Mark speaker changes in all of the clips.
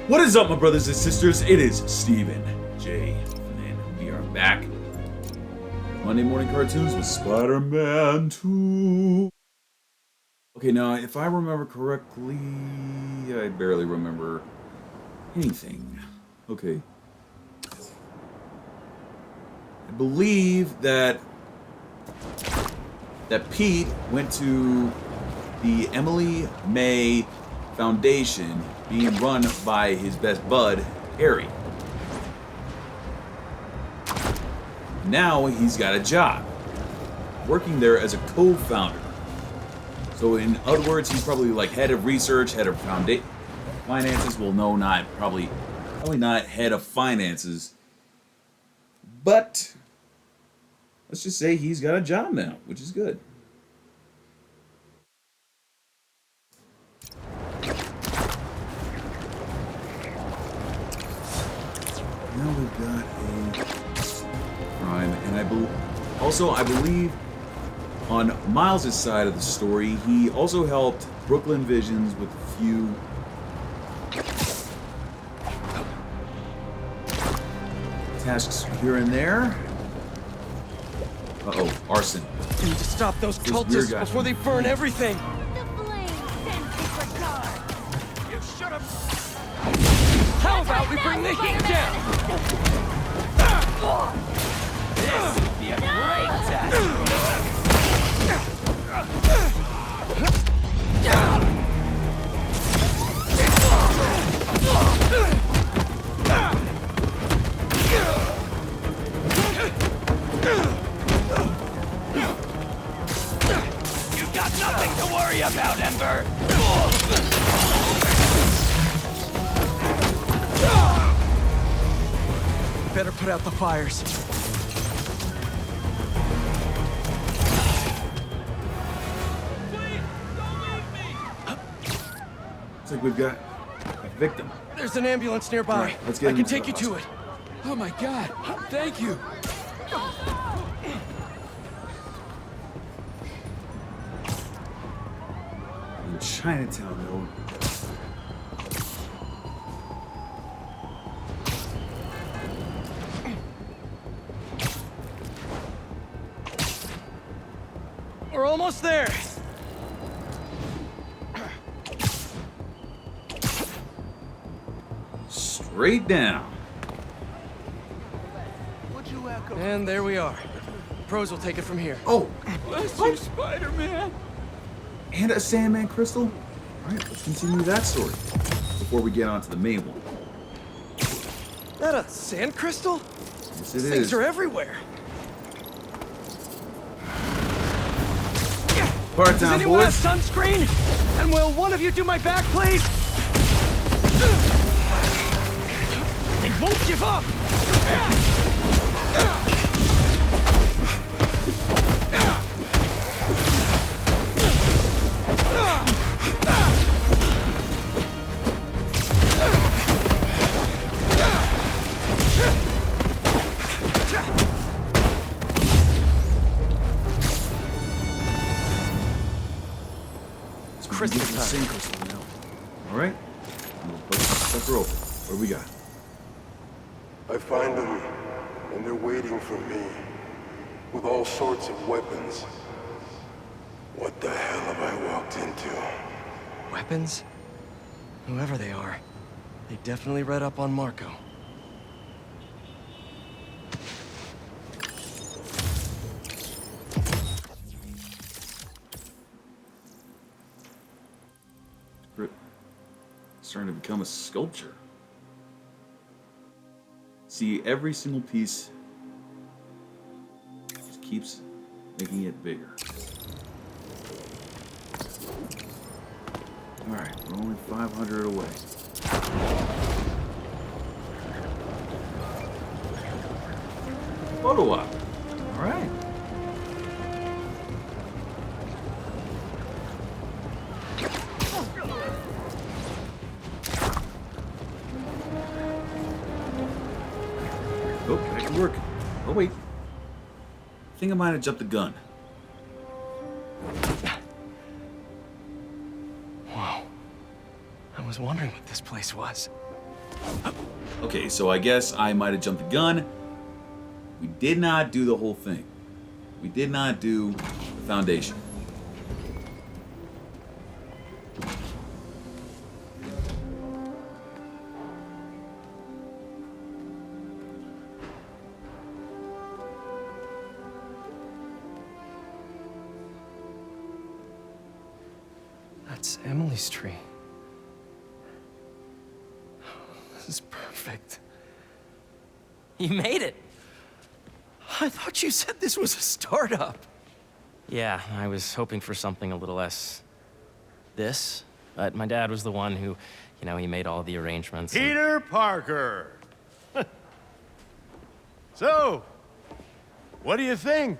Speaker 1: What is up, my brothers and sisters? It is Stephen J. Flynn. We are back. Monday Morning Cartoons with Spider-Man 2. Okay, now, if I remember correctly, I barely remember anything. Okay. I believe that Pete went to the Emily May Foundation being run by his best bud, Harry. Now he's got a job, working there as a co-founder. So in other words, he's probably like head of research, head of finances. Well, no, probably not head of finances. But let's just say he's got a job now, which is good. Now we've got a crime, and I believe on Miles' side of the story, he also helped Brooklyn Visions with a few tasks here and there. Uh-oh, arson.
Speaker 2: We need to stop those cultists before they burn everything.
Speaker 3: The flames and disregard.
Speaker 2: You should have. How about we bring the heat down? This would be a great test. You got nothing to worry about, Ember. Better put out the fires. Please, don't leave me.
Speaker 1: Looks like we've got a victim.
Speaker 2: There's an ambulance nearby.
Speaker 1: All right, let's get
Speaker 2: I can
Speaker 1: into
Speaker 2: take
Speaker 1: the
Speaker 2: you to it. Oh my God! Thank you.
Speaker 1: In Chinatown, though.
Speaker 2: We're almost there.
Speaker 1: Straight down.
Speaker 2: And there we are. Pros will take it from here.
Speaker 1: Oh,
Speaker 2: Bless you, Spider-Man.
Speaker 1: and a Sandman crystal. All right, let's continue that story before we get on to the main one.
Speaker 2: That a sand crystal?
Speaker 1: Yes,
Speaker 2: These
Speaker 1: it
Speaker 2: things
Speaker 1: is.
Speaker 2: are everywhere.
Speaker 1: Part
Speaker 2: Does
Speaker 1: time,
Speaker 2: anyone have
Speaker 1: boys.
Speaker 2: sunscreen? And will one of you do my back, please? They won't give up! Crystal
Speaker 1: Get the
Speaker 2: time.
Speaker 1: same crystal now. All right. We'll put the sucker open. What do we got?
Speaker 4: I find them, and they're waiting for me, with all sorts of weapons. What the hell have I walked into?
Speaker 2: Weapons? Whoever they are, they definitely read up on Marco.
Speaker 1: Starting to become a sculpture. See, every single piece just keeps making it bigger. Alright, we're only 500 away. Photo op. Alright. Oh, that can work. Oh, wait. I think I might have jumped the gun.
Speaker 2: Whoa. I was wondering what this place was.
Speaker 1: Okay, so I guess I might have jumped the gun. We did not do the whole thing. We did not do the foundation.
Speaker 2: That's Emily's tree. This is perfect.
Speaker 5: You made it.
Speaker 2: I thought you said this was a startup.
Speaker 5: Yeah, I was hoping for something a little less this, but my dad was the one who, he made all the arrangements. and-
Speaker 6: Peter Parker. So, what do you think?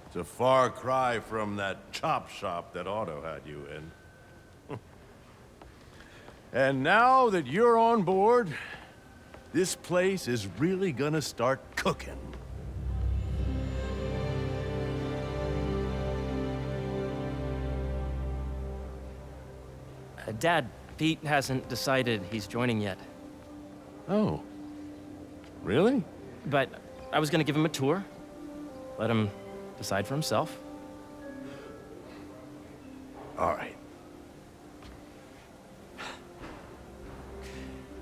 Speaker 6: It's a far cry from that chop shop that Otto had you in. And now that you're on board, this place is really gonna start cooking.
Speaker 5: Dad, Pete hasn't decided he's joining yet,
Speaker 6: Oh. Really?
Speaker 5: but I was gonna give him a tour, let him decide for himself.
Speaker 6: All right.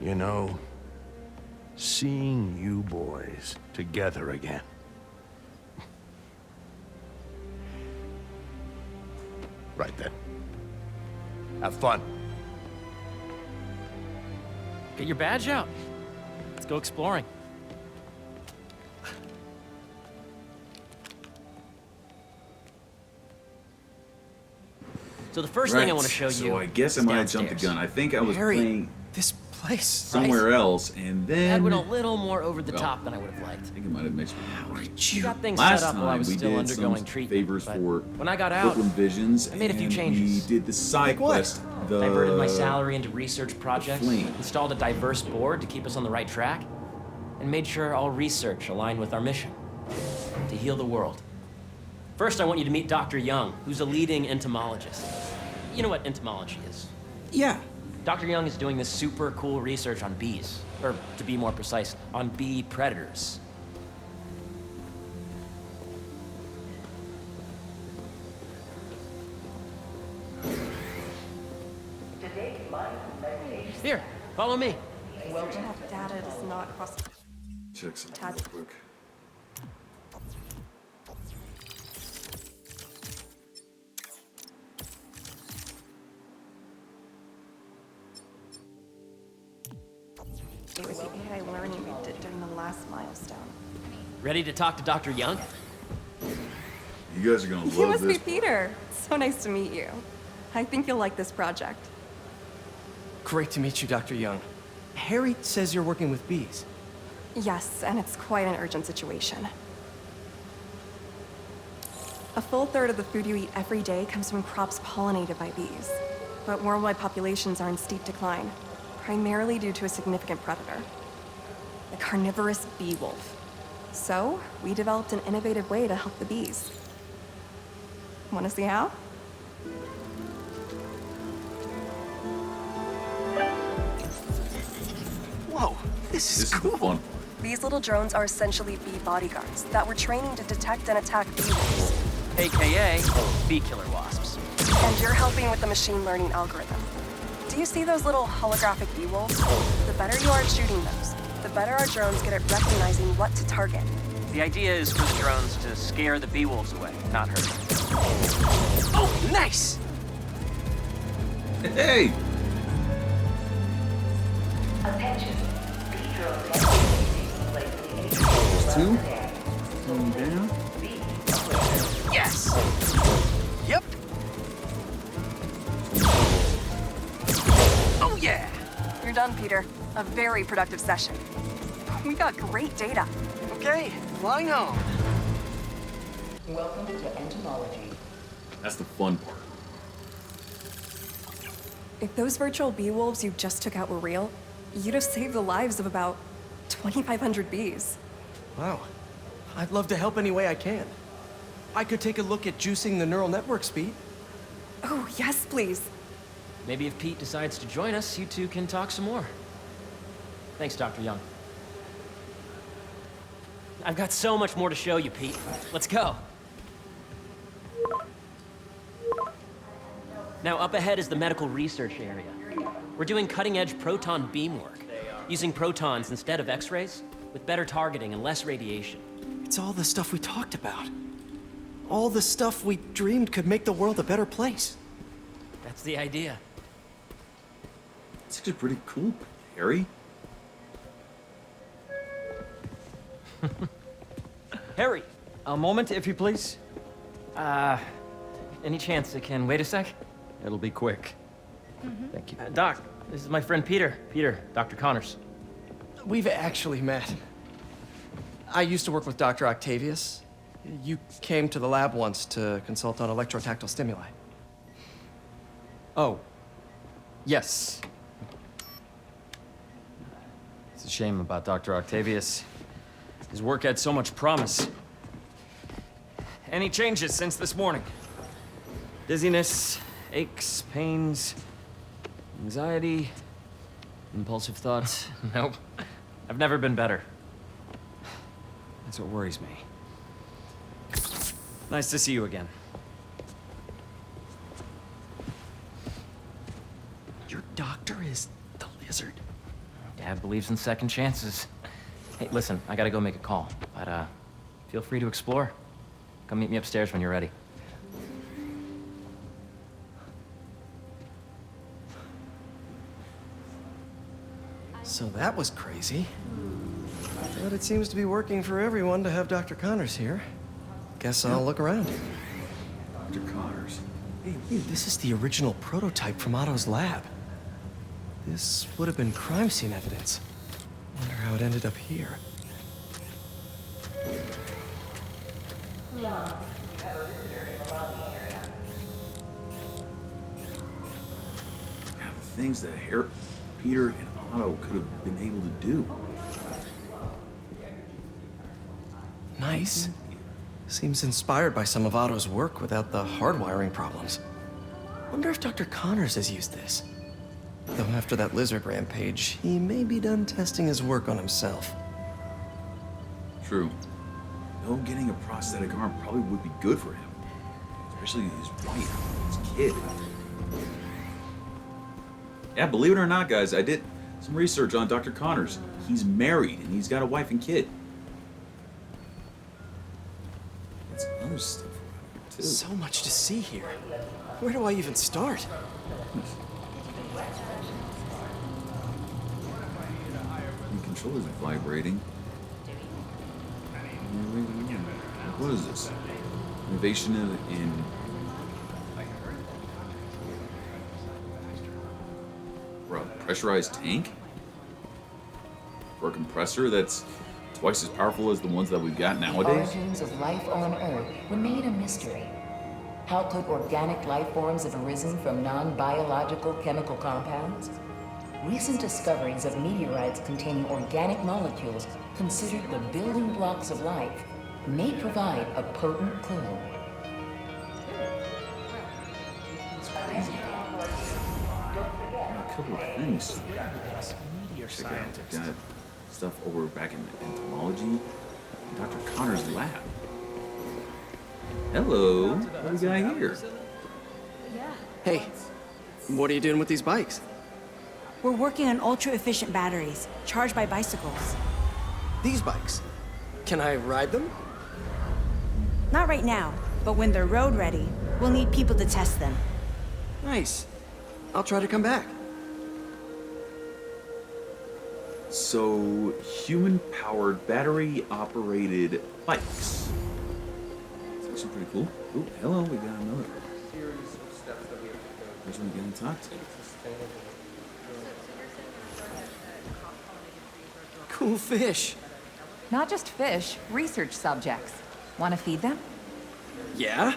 Speaker 6: You know, seeing you boys together again. Right then. Have fun.
Speaker 5: Get your badge out. Let's go exploring. So the first thing I want to show you.
Speaker 1: So I guess I
Speaker 5: is
Speaker 1: might have jumped the
Speaker 5: downstairs.
Speaker 1: gun. I think I was
Speaker 2: Harry,
Speaker 1: playing
Speaker 2: this place.
Speaker 1: somewhere else, and then
Speaker 5: That went a little more over the
Speaker 1: Well,
Speaker 5: top than I would have liked.
Speaker 1: I think it might have mixed.
Speaker 5: We got things
Speaker 1: Last
Speaker 5: set up while I
Speaker 1: time
Speaker 5: was
Speaker 1: we
Speaker 5: still
Speaker 1: did
Speaker 5: undergoing
Speaker 1: some
Speaker 5: treatment.
Speaker 1: favors
Speaker 5: but
Speaker 1: for
Speaker 5: when I got out,
Speaker 1: Brooklyn Visions.
Speaker 5: I made a few
Speaker 1: and
Speaker 5: changes.
Speaker 1: We did the side
Speaker 2: what?
Speaker 1: quest. The
Speaker 5: diverted my salary into research projects,
Speaker 1: flame.
Speaker 5: installed a diverse board to keep us on the right track, and made sure all research aligned with our mission to heal the world. First, I want you to meet Dr. Young, who's a leading entomologist. You know what entomology is?
Speaker 2: Yeah.
Speaker 5: Dr. Young is doing this super cool research on bees, or to be more precise, on bee predators. Here, follow me.
Speaker 7: Data does not cross.
Speaker 1: Check something
Speaker 7: Tab.
Speaker 1: real quick.
Speaker 7: It was the AI learning we did during the last milestone.
Speaker 5: Ready to talk to Dr. Young?
Speaker 1: You guys are gonna
Speaker 7: You
Speaker 1: love
Speaker 7: must be
Speaker 1: this.
Speaker 7: Peter. So nice to meet you. I think you'll like this project.
Speaker 2: Great to meet you, Dr. Young. Harry says you're working with bees.
Speaker 7: Yes, and it's quite an urgent situation. A full third of the food you eat every day comes from crops pollinated by bees. But worldwide populations are in steep decline, primarily due to a significant predator, the carnivorous bee wolf. So, we developed an innovative way to help the bees. Want to see how?
Speaker 2: Whoa, this
Speaker 1: This
Speaker 2: is
Speaker 1: is the
Speaker 2: cool.
Speaker 1: fun.
Speaker 7: These little drones are essentially bee bodyguards that we're training to detect and attack bee wolves.
Speaker 5: AKA bee killer wasps.
Speaker 7: And you're helping with the machine learning algorithm. Do you see those little holographic bee wolves? The better you are at shooting those, the better our drones get at recognizing what to target.
Speaker 5: The idea is for the drones to scare the bee wolves away, not hurt them.
Speaker 2: Oh, nice!
Speaker 1: Hey! There's two. Coming down.
Speaker 2: Yes! Yep. Oh, yeah!
Speaker 7: You're done, Peter. A very productive session. We got great data.
Speaker 2: Okay, flying home.
Speaker 8: Welcome to entomology.
Speaker 1: That's the fun part.
Speaker 7: If those virtual bee wolves you just took out were real, you'd have saved the lives of about 2,500 bees.
Speaker 2: Wow. I'd love to help any way I can. I could take a look at juicing the neural network speed.
Speaker 7: Oh, yes, please.
Speaker 5: Maybe if Pete decides to join us, you two can talk some more. Thanks, Dr. Young. I've got so much more to show you, Pete. Let's go. Now, up ahead is the medical research area. We're doing cutting-edge proton beam work, using protons instead of X-rays, with better targeting and less radiation.
Speaker 2: It's all the stuff we talked about. All the stuff we dreamed could make the world a better place.
Speaker 5: That's the idea.
Speaker 1: It's actually pretty cool, Harry.
Speaker 5: Harry, a moment, if you please. Any chance it can wait a sec?
Speaker 8: It'll be quick. Thank you.
Speaker 5: Doc, this is my friend Peter. Peter, Dr. Connors.
Speaker 2: We've actually met. I used to work with Dr. Octavius. You came to the lab once to consult on electrotactile stimuli.
Speaker 8: Oh. Yes. It's a shame about Dr. Octavius. His work had so much promise. Any changes since this morning? Dizziness, aches, pains, anxiety, impulsive thoughts?
Speaker 5: Nope. I've never been better.
Speaker 8: That's what worries me. Nice to see you again.
Speaker 2: Your doctor is the lizard.
Speaker 5: Dad believes in second chances. Hey, listen, I gotta go make a call, but feel free to explore. Come meet me upstairs when you're ready.
Speaker 2: So that was crazy. But it seems to be working for everyone to have Dr. Connors here. Guess I'll look around.
Speaker 1: Dr. Connors.
Speaker 2: Hey, dude, this is the original prototype from Otto's lab. This would have been crime scene evidence. Wonder how it ended up here.
Speaker 1: Yeah, the things that Peter and Otto could have been able to do.
Speaker 2: Nice. Seems inspired by some of Otto's work without the hardwiring problems. Wonder if Dr. Connors has used this. Though after that lizard rampage, he may be done testing his work on himself.
Speaker 1: True. Though getting a prosthetic arm probably would be good for him. Especially his wife, his kid. Yeah, believe it or not, guys, I did some research on Dr. Connors. He's married and he's got a wife and kid. And some other stuff around here, too.
Speaker 2: So much to see here. Where do I even start?
Speaker 1: The controller's vibrating. What is this? Innovation in for a pressurized tank? For a compressor that's twice as powerful as the ones that we've got
Speaker 9: The
Speaker 1: nowadays?
Speaker 9: origins of life on Earth remain a mystery. How could organic life forms have arisen from non-biological chemical compounds? Recent discoveries of meteorites containing organic molecules considered the building blocks of life may provide a potent clue.
Speaker 1: A couple of things. Check out, they've got stuff over back in entomology. Dr. Connors' lab. Hello, what do we got here?
Speaker 2: Hey, what are you doing with these bikes?
Speaker 10: We're working on ultra-efficient batteries, charged by bicycles.
Speaker 2: These bikes. Can I ride them?
Speaker 10: Not right now, but when they're road ready, we'll need people to test them.
Speaker 2: Nice. I'll try to come back.
Speaker 1: So, human-powered, battery-operated bikes. It's actually pretty cool. Oh, hello, we got another person we gotta talk to.
Speaker 2: Cool fish.
Speaker 11: Not just fish, research subjects. Want to feed them?
Speaker 2: Yeah?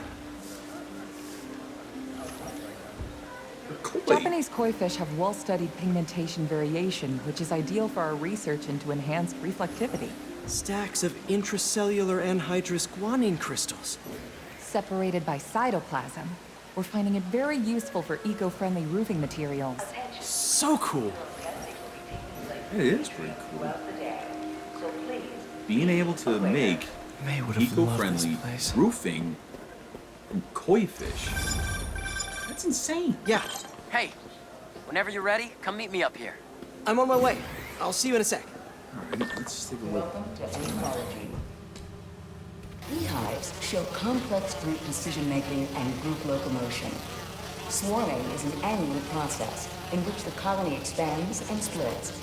Speaker 1: Koi.
Speaker 11: Japanese koi fish have well-studied pigmentation variation, which is ideal for our research into enhanced reflectivity.
Speaker 2: Stacks of intracellular anhydrous guanine crystals.
Speaker 11: Separated by cytoplasm, We're finding it very useful for eco-friendly roofing materials.
Speaker 2: So cool.
Speaker 1: It is pretty cool. Being able to make
Speaker 2: May would have loved this
Speaker 1: eco-friendly
Speaker 2: place.
Speaker 1: roofing from koi fish. That's insane.
Speaker 2: Yeah,
Speaker 5: Hey, whenever you're ready, come meet me up here.
Speaker 2: I'm on my way. I'll see you in a sec.
Speaker 1: All right, let's take a look.
Speaker 9: Welcome to entomology. Beehives show complex group decision-making and group locomotion. Swarming is an annual process in which the colony expands and splits.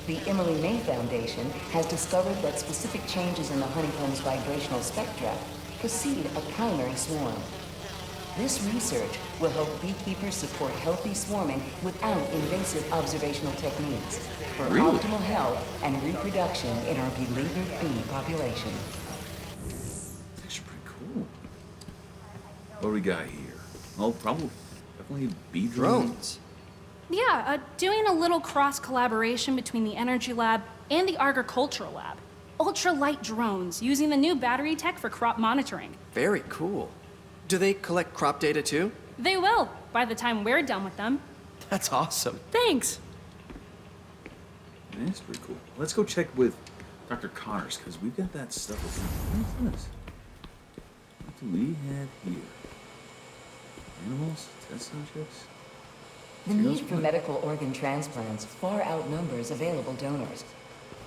Speaker 9: The Emily May Foundation has discovered that specific changes in the honeycomb's vibrational spectra precede a primary swarm. This research will help beekeepers support healthy swarming without invasive observational techniques for
Speaker 1: Really?
Speaker 9: optimal health and reproduction in our beleaguered bee population.
Speaker 1: It's actually pretty cool. What do we got here? Well, probably, definitely bee drones.
Speaker 12: Yeah, doing a little cross-collaboration between the Energy Lab and the Agricultural Lab. Ultralight drones using the new battery tech for crop monitoring.
Speaker 2: Very cool. Do they collect crop data too?
Speaker 12: They will, by the time we're done with them.
Speaker 2: That's awesome.
Speaker 12: Thanks.
Speaker 1: That's pretty cool. Let's go check with Dr. Connors, because we've got that stuff with him. What's this? What do we have here? Animals? Test subjects?
Speaker 9: The need for medical organ transplants far outnumbers available donors.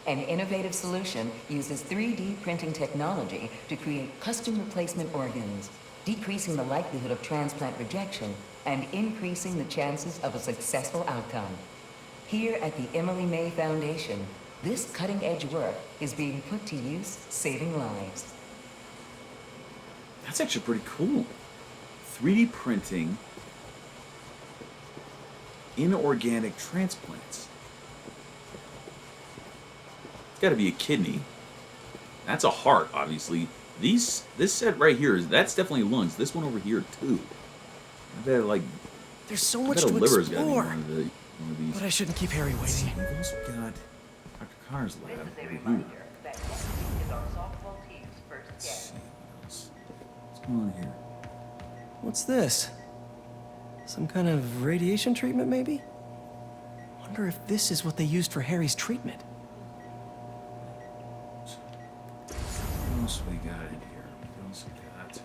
Speaker 9: An innovative solution uses 3D printing technology to create custom replacement organs, decreasing the likelihood of transplant rejection and increasing the chances of a successful outcome. Here at the Emily May Foundation, this cutting-edge work is being put to use, saving lives.
Speaker 1: That's actually pretty cool. 3D printing inorganic transplants. It's got to be a kidney. That's a heart, obviously. This set right here that's definitely lungs. This one over here too. I bet
Speaker 2: There's so
Speaker 1: I
Speaker 2: much
Speaker 1: bet a
Speaker 2: to
Speaker 1: liver's got to be
Speaker 2: explore.
Speaker 1: one of these.
Speaker 2: But I shouldn't keep Harry waiting.
Speaker 1: We've also got Dr. Connor's lab over here. Let's see what else. What's going on here?
Speaker 2: What's this? Some kind of radiation treatment, maybe? Wonder if this is what they used for Harry's treatment.
Speaker 1: What else we got in here? We also got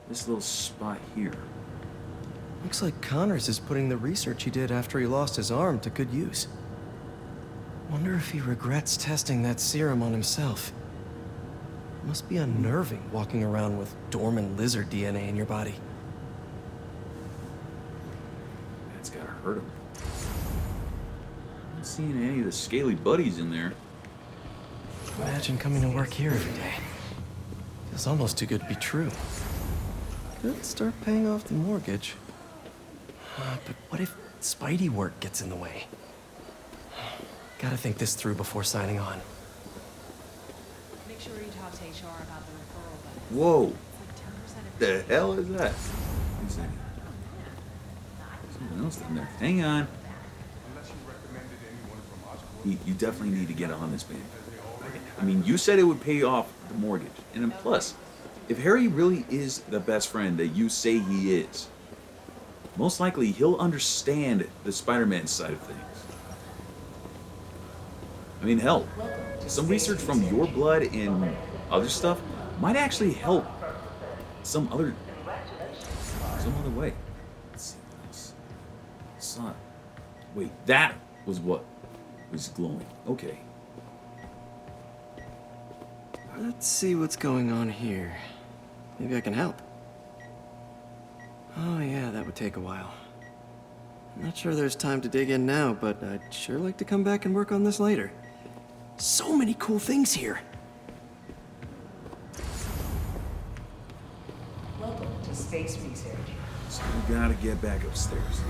Speaker 1: this little spot here.
Speaker 2: Looks like Connors is putting the research he did after he lost his arm to good use. Wonder if he regrets testing that serum on himself. Must be unnerving walking around with dormant lizard DNA in your body.
Speaker 1: That's gotta hurt him. I'm not seeing any of the scaly buddies in there.
Speaker 2: Imagine coming to work here every day. Feels almost too good to be true. Could start paying off the mortgage. But what if Spidey work gets in the way? Gotta think this through before signing on.
Speaker 10: Make sure you talk to HR about the referral button.
Speaker 1: Whoa!
Speaker 10: It's like 10% of
Speaker 1: The hell is that? Who's that? Something else down there. Hang on. You definitely need to get on this, man. I mean, you said it would pay off the mortgage. And then plus, if Harry really is the best friend that you say he is, most likely he'll understand the Spider-Man side of things. I mean, hell, some research from your blood and other stuff might actually help some other way. Let's see what else. Sun. Wait, that was what was glowing. Okay.
Speaker 2: Let's see what's going on here. Maybe I can help. Oh yeah, that would take a while. I'm not sure there's time to dig in now, but I'd sure like to come back and work on this later. So many cool things here.
Speaker 9: Welcome to Space Research.
Speaker 1: So we gotta get back upstairs.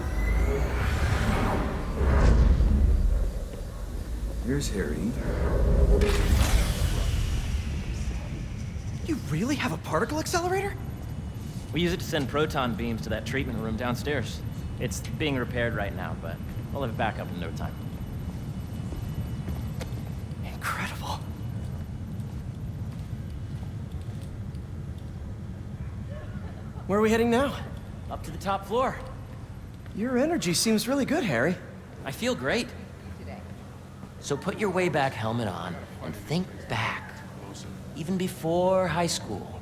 Speaker 1: Here's Harry.
Speaker 2: You really have a particle accelerator?
Speaker 5: We use it to send proton beams to that treatment room downstairs. It's being repaired right now, but we'll have it back up in no time.
Speaker 2: Incredible. Where are we heading now?
Speaker 5: up to the top floor.
Speaker 2: Your energy seems really good, Harry.
Speaker 5: I feel great. So put your way back helmet on and think back. Even before high school.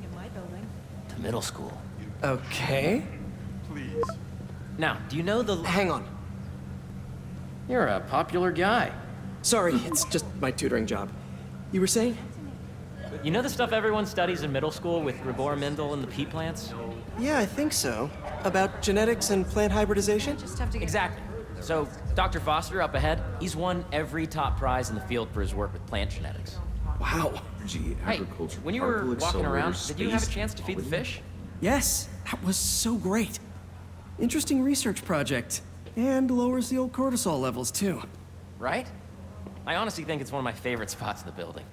Speaker 5: To middle school.
Speaker 2: Okay.
Speaker 6: Please.
Speaker 5: Now, do you know the...
Speaker 2: Hang on.
Speaker 5: You're a popular guy.
Speaker 2: Sorry, it's just my tutoring job. You were saying?
Speaker 5: You know the stuff everyone studies in middle school with Gregor Mendel and the pea plants?
Speaker 2: Yeah, I think so. About genetics and plant hybridization?
Speaker 5: Exactly. So, Dr. Foster up ahead, he's won every top prize in the field for his work with plant genetics.
Speaker 2: Wow.
Speaker 1: Energy,
Speaker 5: Hey,
Speaker 1: agriculture,
Speaker 5: when you were
Speaker 1: particle
Speaker 5: walking around,
Speaker 1: accelerators,
Speaker 5: did you have a
Speaker 1: space
Speaker 5: chance to feed the
Speaker 1: technology.
Speaker 5: fish?
Speaker 2: Yes, that was so great. Interesting research project. And lowers the old cortisol levels, too.
Speaker 5: Right? I honestly think it's one of my favorite spots in the building.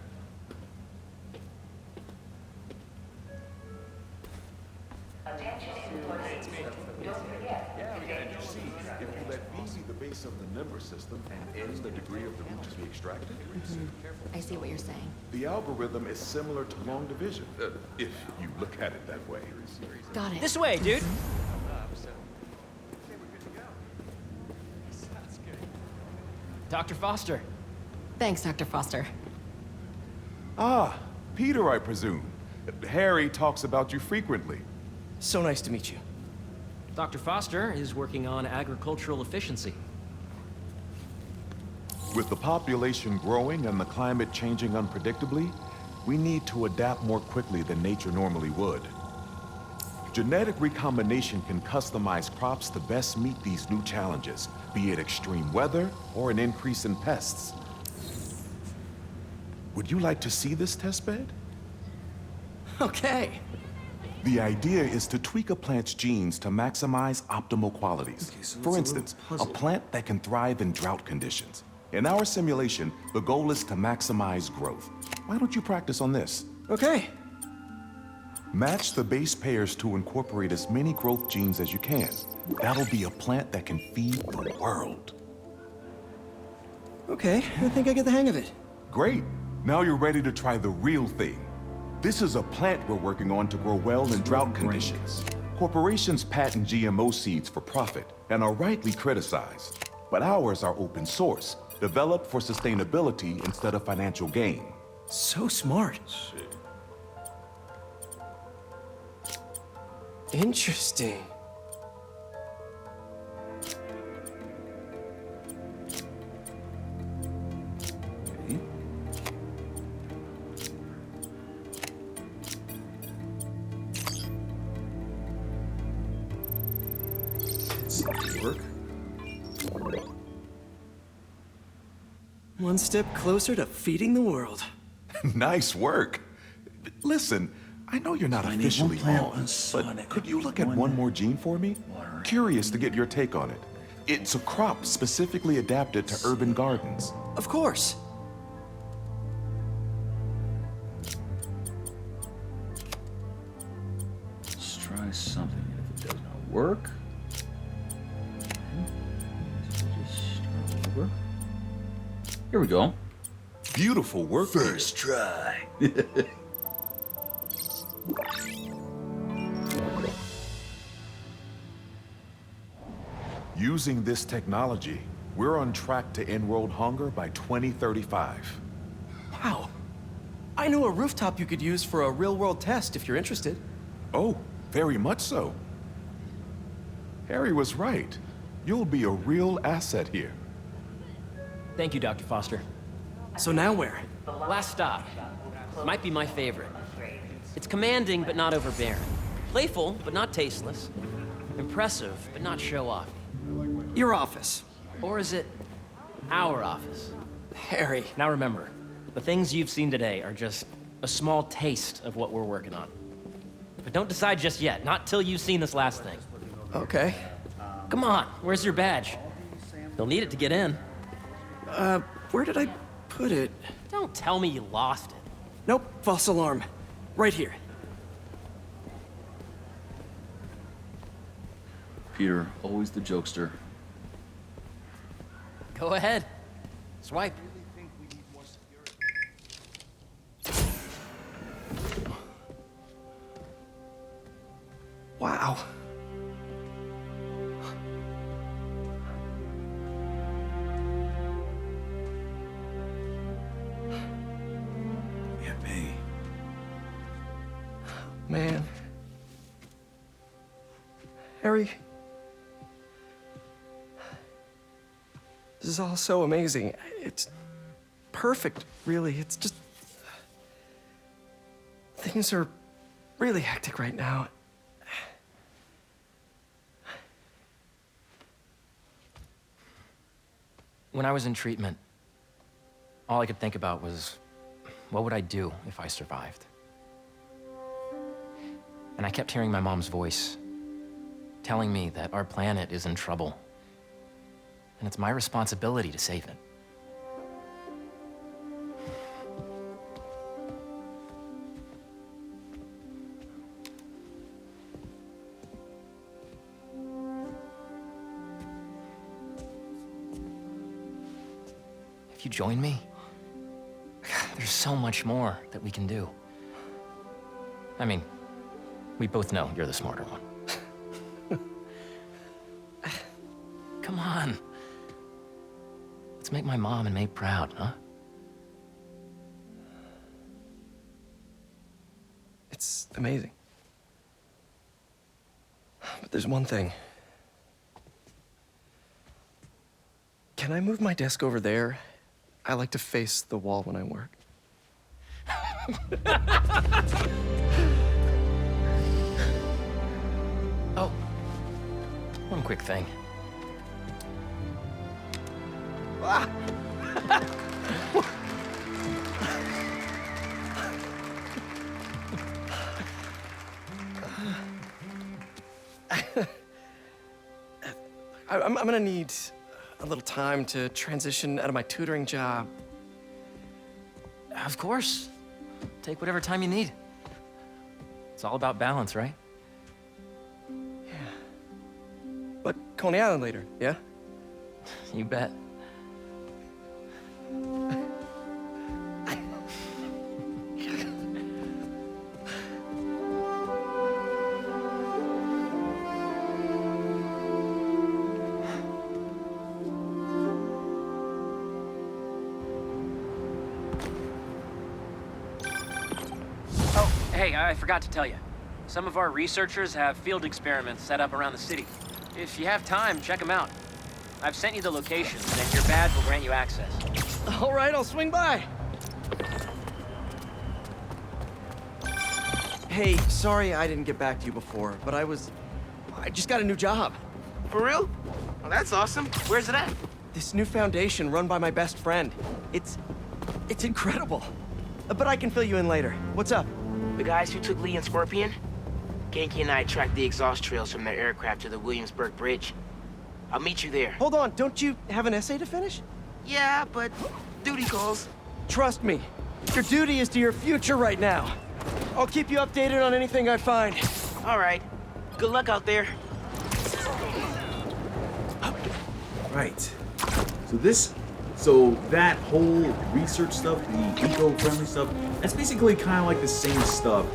Speaker 13: If you let B be the base of the number system and N the degree of the root to be extracted,
Speaker 14: I see what you're saying.
Speaker 13: the algorithm is similar to long division, if you look at it that way.
Speaker 14: Got it.
Speaker 5: This way, dude! Dr. Foster.
Speaker 14: Thanks, Dr. Foster.
Speaker 13: Ah, Peter, I presume. Harry talks about you frequently.
Speaker 2: So nice to meet you.
Speaker 5: Dr. Foster is working on agricultural efficiency.
Speaker 13: With the population growing and the climate changing unpredictably, we need to adapt more quickly than nature normally would. Genetic recombination can customize crops to best meet these new challenges, be it extreme weather or an increase in pests. Would you like to see this testbed?
Speaker 2: Okay.
Speaker 13: The idea is to tweak a plant's genes to maximize optimal qualities. For instance, a plant that can thrive in drought conditions. In our simulation, the goal is to maximize growth. Why don't you practice on this?
Speaker 2: Okay.
Speaker 13: Match the base pairs to incorporate as many growth genes as you can. That'll be a plant that can feed the world.
Speaker 2: Okay, I think I get the hang of it.
Speaker 13: Great. Now you're ready to try the real thing. This is a plant we're working on to grow well in drought conditions. Corporations patent GMO seeds for profit and are rightly criticized. But ours are open source, developed for sustainability instead of financial gain.
Speaker 2: So smart. Interesting.
Speaker 1: Okay. Seems to work.
Speaker 2: One step closer to feeding the world.
Speaker 13: Nice work. Listen, I know you're not officially on, but could you look at one more gene for me? Curious to get your take on it. It's a crop specifically adapted to urban gardens.
Speaker 2: Of course.
Speaker 1: Let's try something. If it does not work, so we'll just start over. Here we go.
Speaker 13: Beautiful work.
Speaker 1: First try.
Speaker 13: Using this technology, we're on track to end world hunger by 2035.
Speaker 2: Wow. I know a rooftop you could use for a real-world test if you're interested.
Speaker 13: Oh, very much so. Harry was right. You'll be a real asset here.
Speaker 5: Thank you, Dr. Foster.
Speaker 2: So now where?
Speaker 5: Last stop. Might be my favorite. It's commanding, but not overbearing. Playful, but not tasteless. Impressive, but not show-off.
Speaker 2: Your office.
Speaker 5: Or is it our office?
Speaker 2: Harry.
Speaker 5: Now remember, the things you've seen today are just a small taste of what we're working on. But don't decide just yet, not till you've seen this last thing.
Speaker 2: Okay.
Speaker 5: Come on, where's your badge? You'll need it to get in.
Speaker 2: Where did I put it?
Speaker 5: Don't tell me you lost it.
Speaker 2: Nope, false alarm. Right here.
Speaker 1: Peter, always the jokester.
Speaker 5: Go ahead. Swipe.
Speaker 2: Wow. man. Harry. This is all so amazing. It's perfect, really. It's just... Things are really hectic right now.
Speaker 5: When I was in treatment, all I could think about was, what would I do if I survived? And I kept hearing my mom's voice, telling me that our planet is in trouble, and it's my responsibility to save it. If you join me, there's so much more that we can do. I mean, we both know you're the smarter one. Come on. Let's make my mom and May proud, huh?
Speaker 2: It's amazing. But there's one thing. Can I move my desk over there? I like to face the wall when I work.
Speaker 5: Oh, one quick thing.
Speaker 2: I'm gonna need a little time to transition out of my tutoring job.
Speaker 5: Of course. Take whatever time you need. It's all about balance, right?
Speaker 2: But Coney Island later, yeah?
Speaker 5: You bet. Hey, I forgot to tell you. Some of our researchers have field experiments set up around the city. If you have time, check them out. I've sent you the locations, and your badge will grant you access.
Speaker 2: All right, I'll swing by. Hey, sorry I didn't get back to you before, but I just got a new job.
Speaker 15: For real? Well, that's awesome. Where's it at?
Speaker 2: This new foundation run by my best friend. It's incredible. But I can fill you in later. What's up?
Speaker 15: The guys who took Lee and Scorpion? Genki and I tracked the exhaust trails from their aircraft to the Williamsburg Bridge. I'll meet you there.
Speaker 2: Hold on, don't you have an essay to finish?
Speaker 15: Yeah, but duty calls.
Speaker 2: Trust me, your duty is to your future right now. I'll keep you updated on anything I find.
Speaker 15: All right. Good luck out there.
Speaker 1: Right. So that whole research stuff, the eco-friendly stuff, that's basically kind of like the same stuff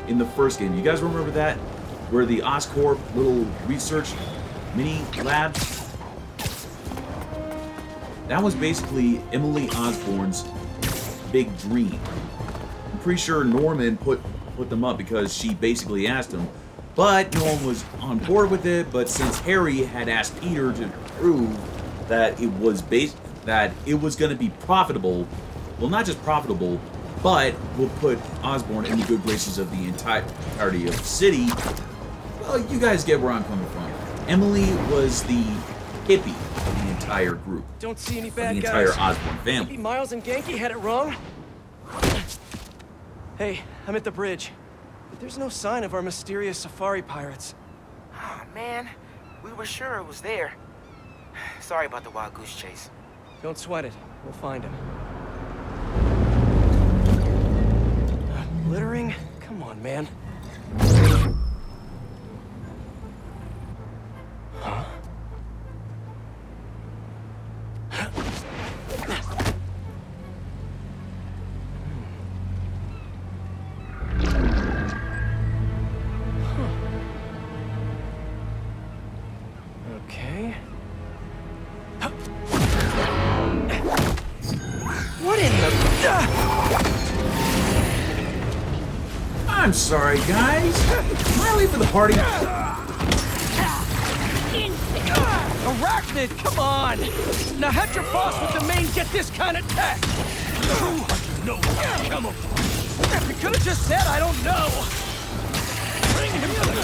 Speaker 1: in the first game. You guys remember that? Where the Oscorp little research mini labs? That was basically Emily Osborn's big dream. I'm pretty sure Norman put them up because she basically asked him, but no one was on board with it. But since Harry had asked Peter to prove that it was going to be profitable, well, not just profitable, but will put Osborn in the good graces of the entirety of the city. Well, you guys get where I'm coming from. Emily was the hippie of the entire group.
Speaker 2: Don't see any bad
Speaker 1: the
Speaker 2: guys.
Speaker 1: entire Osborn family.
Speaker 2: Maybe Miles and Genki had it wrong. Hey, I'm at the bridge. But there's no sign of our mysterious safari pirates.
Speaker 15: Oh, man. We were sure it was there. Sorry about the wild goose chase.
Speaker 2: Don't sweat it. We'll find him. Littering? Come on, man. Huh? Okay. What in the...
Speaker 1: I'm sorry, guys. Am I late for the party?
Speaker 16: Arachnid, come on! Now have your boss with the main get this kind of tech! No, come on. You could have just said I don't know! Bring him to the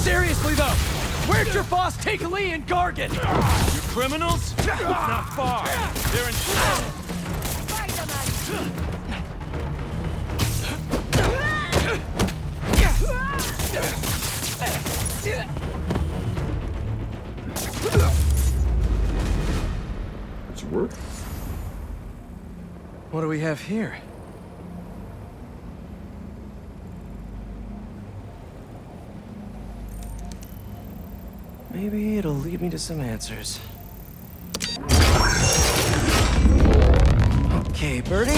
Speaker 16: Seriously though, where'd your boss take Lee and Gargan?
Speaker 17: You criminals? Not far. They're in trouble.
Speaker 1: Did you work?
Speaker 16: What do we have here? Maybe it'll lead me to some answers. Okay, Birdie.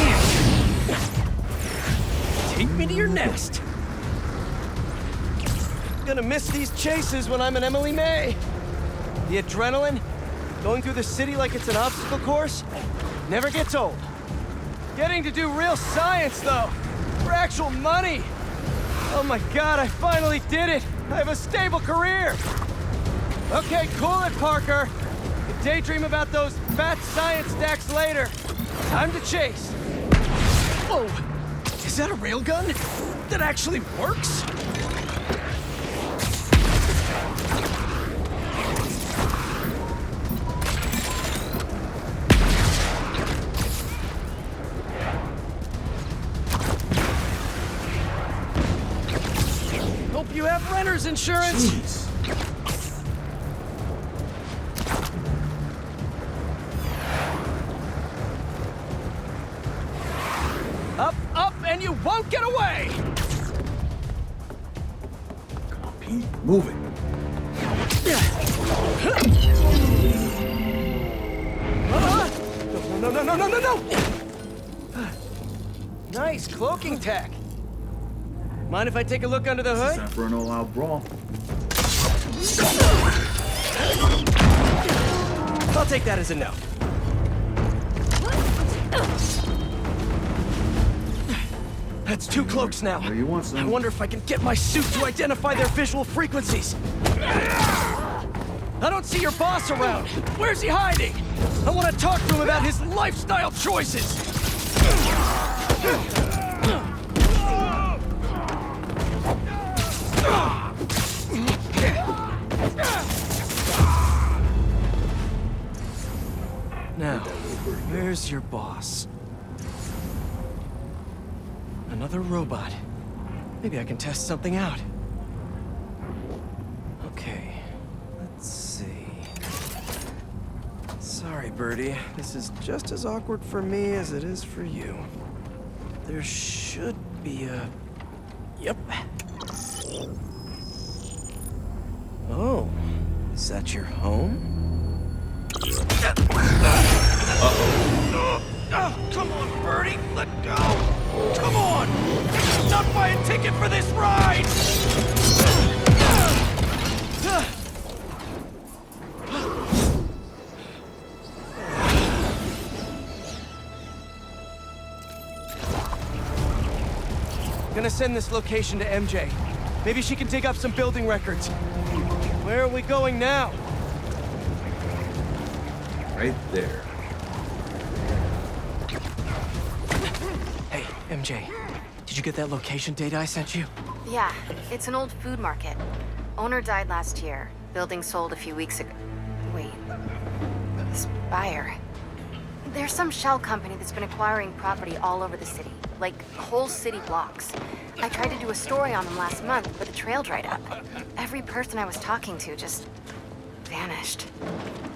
Speaker 16: Take me to your nest. Gonna miss these chases when I'm an Emily May. The adrenaline, going through the city like it's an obstacle course, never gets old. Getting to do real science, though, for actual money. Oh my God, I finally did it. I have a stable career. Okay, cool it, Parker. You daydream about those fat science stacks later. Time to chase. Whoa, is that a railgun? That actually works? Hope you have renter's insurance.
Speaker 1: Jeez.
Speaker 16: Up, and you won't get away!
Speaker 1: Come on, Pete. Move it.
Speaker 16: No! Nice cloaking tech. Mind if I take a look under the
Speaker 1: This
Speaker 16: hood?
Speaker 1: is time for an all-out brawl.
Speaker 16: I'll take that as a no. That's two cloaks now.
Speaker 1: There you want some.
Speaker 16: I wonder if I can get my suit to identify their visual frequencies. I don't see your boss around. Where's he hiding? I want to talk to him about his lifestyle choices. Now, where's your boss? Another robot. Maybe I can test something out. Okay, let's see. Sorry, Birdie. This is just as awkward for me as it is for you. There should be a... Yep. Oh, is that your home? Oh, come on, Birdie! Let go! Come on! Not buy a ticket for this ride! Gonna send this location to MJ. Maybe she can dig up some building records. Where are we going now?
Speaker 1: Right there.
Speaker 16: Hey, MJ. Did you get that location data I sent you?
Speaker 14: Yeah, it's an old food market. Owner died last year. Building sold a few weeks ago. Wait. Spire. There's some shell company that's been acquiring property all over the city. Like, whole city blocks. I tried to do a story on them last month, but the trail dried up. Every person I was talking to just... vanished.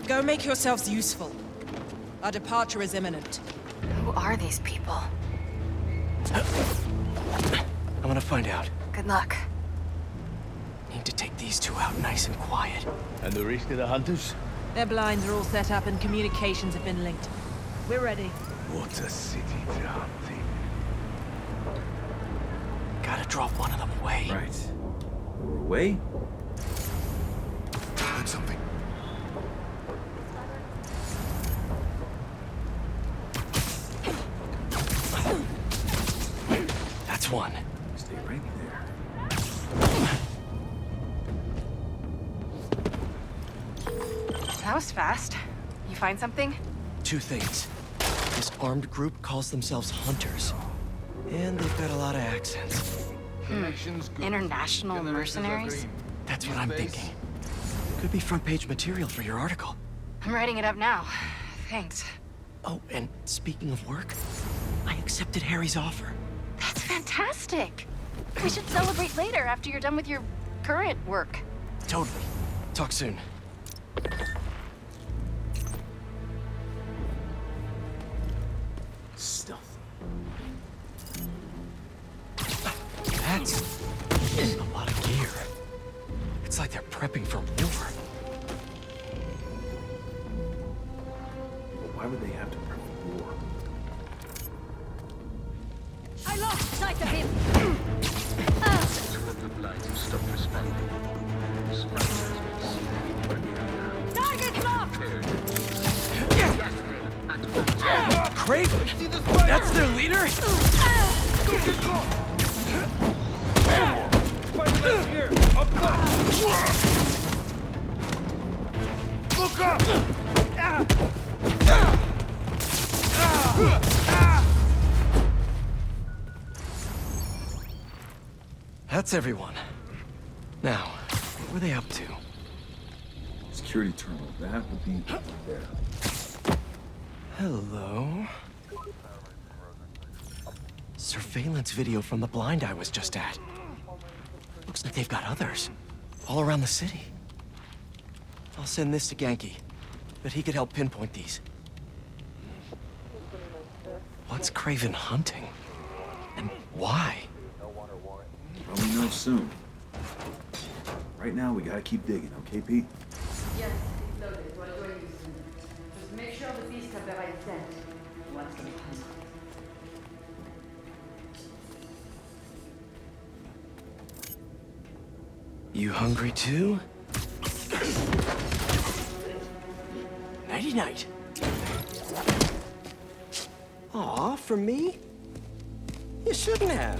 Speaker 18: Go make yourselves useful. Our departure is imminent.
Speaker 14: Who are these people?
Speaker 2: I'm gonna find out.
Speaker 14: Good luck.
Speaker 2: Need to take these two out nice and quiet.
Speaker 17: And the rest of the hunters?
Speaker 18: Their blinds are all set up and communications have been linked. We're ready.
Speaker 17: What a city to hunt in.
Speaker 2: Gotta drop one of them away.
Speaker 1: Right. We're away?
Speaker 6: Heard something.
Speaker 2: That's one.
Speaker 1: Stay right there.
Speaker 14: That was fast. You find something?
Speaker 2: Two things. This armed group calls themselves Hunters. And they've got a lot of accents.
Speaker 14: International mercenaries?
Speaker 2: That's what I'm thinking. Could be front page material for your article.
Speaker 14: I'm writing it up now. Thanks.
Speaker 2: Oh, and speaking of work, I accepted Harry's offer.
Speaker 14: That's fantastic. We should celebrate later after you're done with your current work.
Speaker 2: Totally. Talk soon.
Speaker 1: Stealth.
Speaker 2: That's a lot of gear. It's like they're prepping for war.
Speaker 1: But why would they have to prep for war?
Speaker 3: I lost sight of him! Target locked!
Speaker 2: Kraven! That's their leader?
Speaker 17: Look up!
Speaker 2: That's everyone. Now, what were they up to?
Speaker 1: Security terminal. That would be there.
Speaker 2: Hello? Surveillance video from the blind I was just at. Looks like they've got others. All around the city. I'll send this to Genki. But he could help pinpoint these. What's Kraven hunting? And why?
Speaker 1: Probably know soon. Right now, we gotta keep digging, okay, Pete?
Speaker 19: Yes, it's loaded. We'll join you soon. Just make sure the beasts have the right scent. Once they hunt.
Speaker 2: You hungry too? Nighty-night. Aw, for me? You shouldn't have.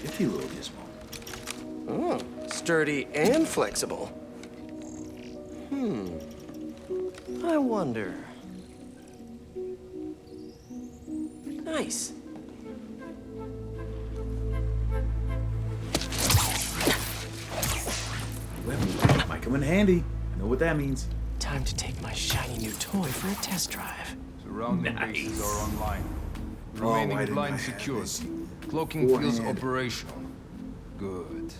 Speaker 1: Iffy little gizmo.
Speaker 2: Oh, sturdy and flexible. I wonder. Nice.
Speaker 1: Weapon might come in handy. I know what that means.
Speaker 2: Time to take my shiny new toy for a test drive.
Speaker 20: Surrounding bases are online.
Speaker 1: Oh, why
Speaker 20: Remaining
Speaker 1: didn't I
Speaker 20: blind
Speaker 1: have
Speaker 20: secured.
Speaker 1: this
Speaker 20: Cloaking fields
Speaker 1: beforehand?
Speaker 20: operational. Good.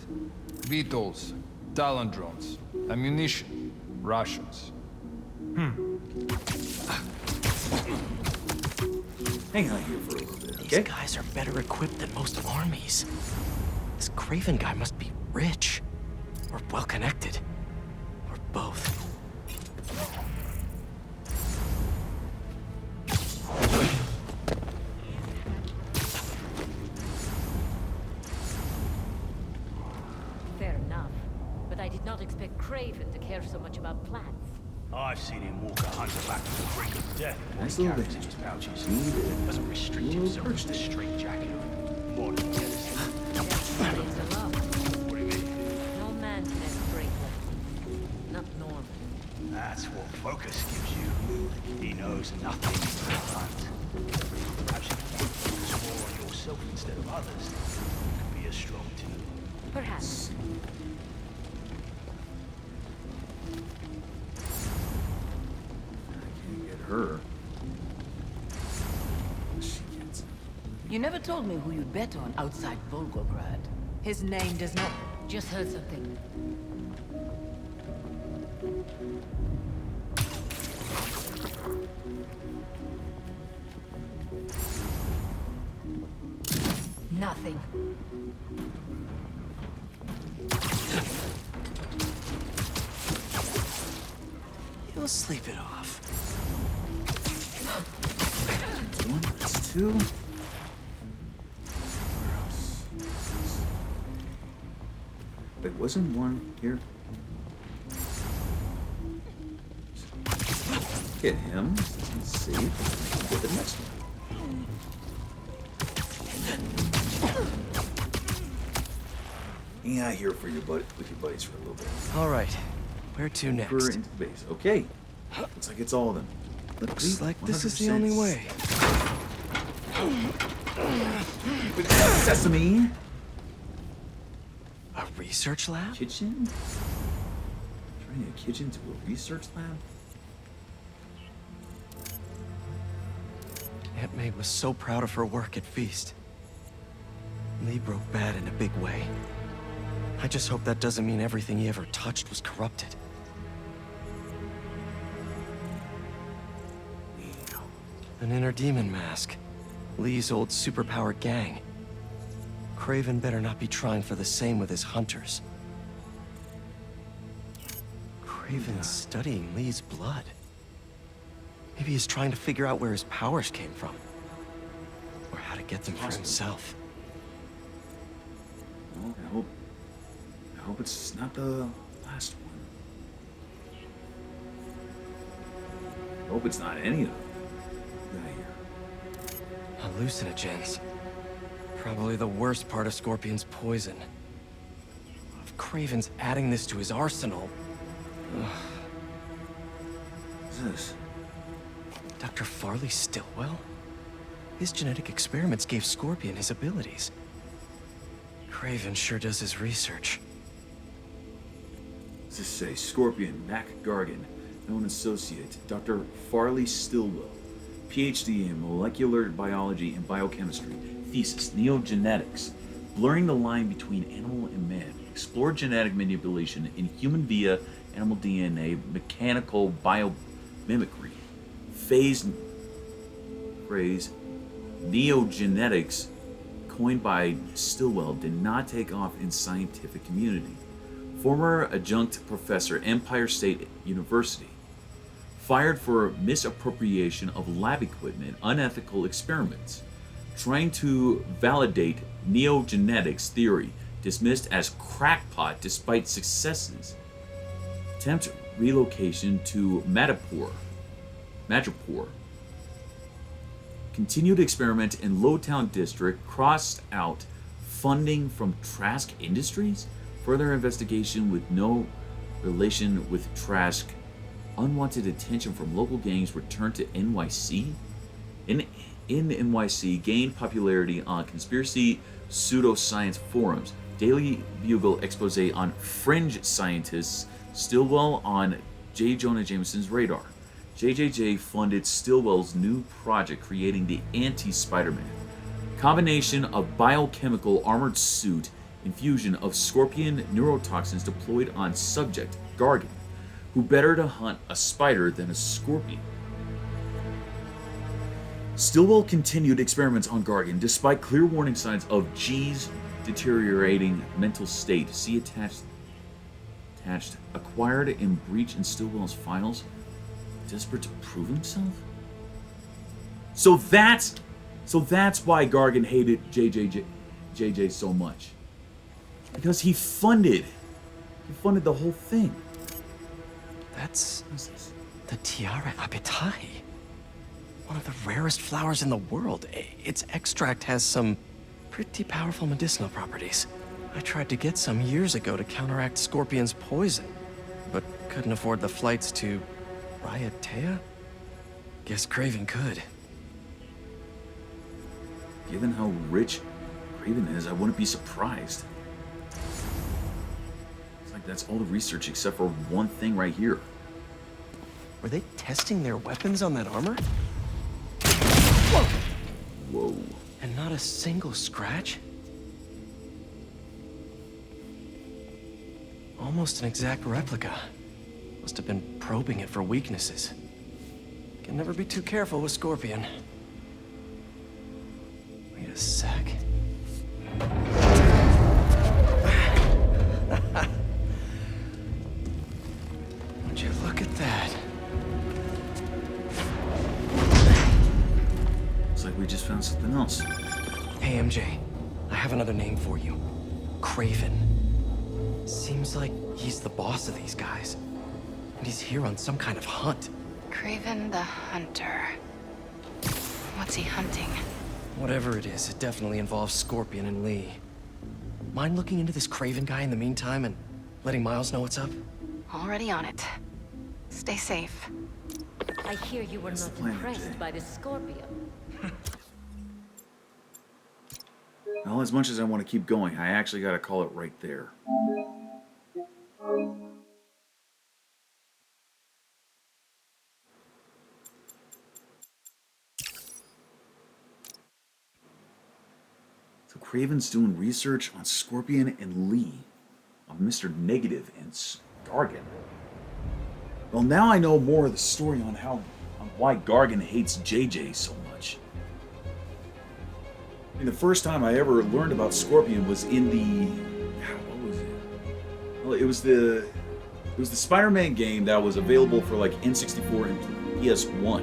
Speaker 20: VTOLs, Talon drones, ammunition, rations.
Speaker 1: Hang on here for a little bit, okay?
Speaker 2: These guys are better equipped than most armies. This Kraven guy must be rich, or well-connected, or both.
Speaker 19: Fair enough. But I did not expect Kraven to care so much about plants.
Speaker 17: I've seen him walk a hunter back to the brink of death.
Speaker 1: Nice little
Speaker 17: Carries
Speaker 1: bit.
Speaker 17: in his pouches.
Speaker 1: Need
Speaker 17: Doesn't restrict himself to the straight jacket of body medicine.
Speaker 19: It's a love.
Speaker 17: What do you mean?
Speaker 19: No man can ever break one. Not normal.
Speaker 17: That's what focus gives you. He knows nothing about hunt. Perhaps if you focus more on yourself instead of others, you could be as strong too.
Speaker 19: Perhaps.
Speaker 1: Can't get her. She gets.
Speaker 19: You never told me who you'd bet on outside Volgograd.
Speaker 18: His name does not...
Speaker 19: Just heard something. Nothing.
Speaker 16: You'll sleep it off.
Speaker 1: One, that's two. Wait, wasn't one here? Get him. Let's see. Get the next one. Hang out here for your buddy, with your buddies for a little bit.
Speaker 16: All right. Where to next?
Speaker 1: We're into base. Okay. Looks like it's all of them.
Speaker 16: Looks like this is the only way.
Speaker 1: Sesame.
Speaker 16: A research lab?
Speaker 1: Kitchen? Turning a kitchen to a research lab?
Speaker 16: Aunt May was so proud of her work at Feast. Lee broke bad in a big way. I just hope that doesn't mean everything he ever touched was corrupted. An inner demon mask. Lee's old superpowered gang. Craven better not be trying for the same with his hunters. Craven's studying Lee's blood. Maybe he's trying to figure out where his powers came from. Or how to get them for himself.
Speaker 1: Well, I hope it's not the last one. I hope it's not any of them.
Speaker 16: Hallucinogens. Probably the worst part of Scorpion's poison. If Craven's adding this to his arsenal...
Speaker 1: What's this?
Speaker 16: Dr. Farley Stillwell? His genetic experiments gave Scorpion his abilities. Craven sure does his research.
Speaker 1: What's this say? Scorpion, Mac Gargan, known associate, Dr. Farley Stillwell, PhD in molecular biology and biochemistry, thesis, neogenetics, blurring the line between animal and man, explore genetic manipulation in human via animal DNA, mechanical biomimicry, phrase neogenetics, coined by Stillwell, did not take off in scientific community. Former adjunct professor, Empire State University. Fired for misappropriation of lab equipment, unethical experiments. Trying to validate neogenetics theory, dismissed as crackpot despite successes. Attempt relocation to Madripoor. Continued experiment in Lowtown District, crossed out funding from Trask Industries. Further investigation with no relation with Trask. Unwanted attention from local gangs returned to NYC. In NYC, gained popularity on conspiracy pseudoscience forums. Daily Bugle expose on fringe scientists. Stillwell on J. Jonah Jameson's radar. JJJ funded Stillwell's new project creating the anti-Spider-Man. Combination of biochemical armored suit, infusion of scorpion neurotoxins deployed on subject, Gargan, who better to hunt a spider than a scorpion. Stillwell continued experiments on Gargan despite clear warning signs of G's deteriorating mental state. See attached. Acquired in breach in Stillwell's files. Desperate to prove himself? So that's why Gargan hated JJ so much. Because he funded the whole thing.
Speaker 16: That's the Tiara Apitai. One of the rarest flowers in the world. Its extract has some pretty powerful medicinal properties. I tried to get some years ago to counteract Scorpion's poison, but couldn't afford the flights to Raiatea? Guess Craven could.
Speaker 1: Given how rich Craven is, I wouldn't be surprised. It's like that's all the research except for one thing right here.
Speaker 16: Were they testing their weapons on that armor?
Speaker 1: Whoa.
Speaker 16: And not a single scratch? Almost an exact replica. Must have been probing it for weaknesses.
Speaker 2: Can never be too careful with Scorpion. Wait a sec. Would you look at that?
Speaker 1: Looks like we just found something else.
Speaker 2: Hey, MJ. I have another name for you. Craven. Seems like he's the boss of these guys. And he's here on some kind of hunt.
Speaker 14: Craven the Hunter. What's he hunting?
Speaker 2: Whatever it is, it definitely involves Scorpion and Lee. Mind looking into this Craven guy in the meantime and letting Miles know what's up?
Speaker 14: Already on it. Stay safe.
Speaker 3: I hear you were not impressed by the Scorpion.
Speaker 1: Well, as much as I want to keep going, I actually got to call it right there. So Craven's doing research on Scorpion and Lee, on Mr. Negative and Gargan. Well, now I know more of the story on why Gargan hates JJ so much. I mean, the first time I ever learned about Scorpion was in the... what was it? Well, it was the Spider-Man game that was available for like N64 and PS1.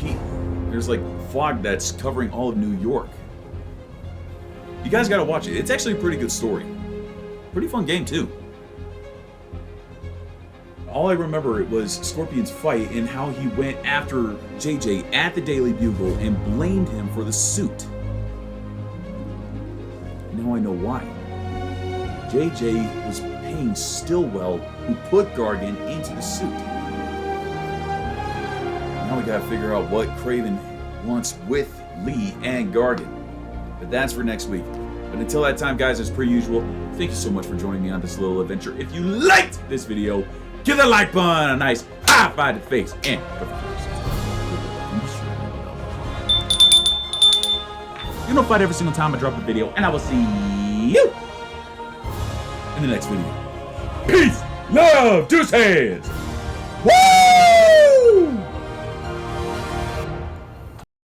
Speaker 1: And there's like fog that's covering all of New York. You guys gotta watch it. It's actually a pretty good story. Pretty fun game too. All I remember was Scorpion's fight and how he went after JJ at the Daily Bugle and blamed him for the suit. Now I know why. JJ was paying Stillwell, who put Gargan into the suit. Now we gotta figure out what Craven wants with Lee and Gargan. But that's for next week. But until that time, guys, as per usual, thank you so much for joining me on this little adventure. If you liked this video, give the like button a nice high five to the face. And you're notified every single time I drop a video. And I will see you in the next video. Peace, love, deuces. Woo!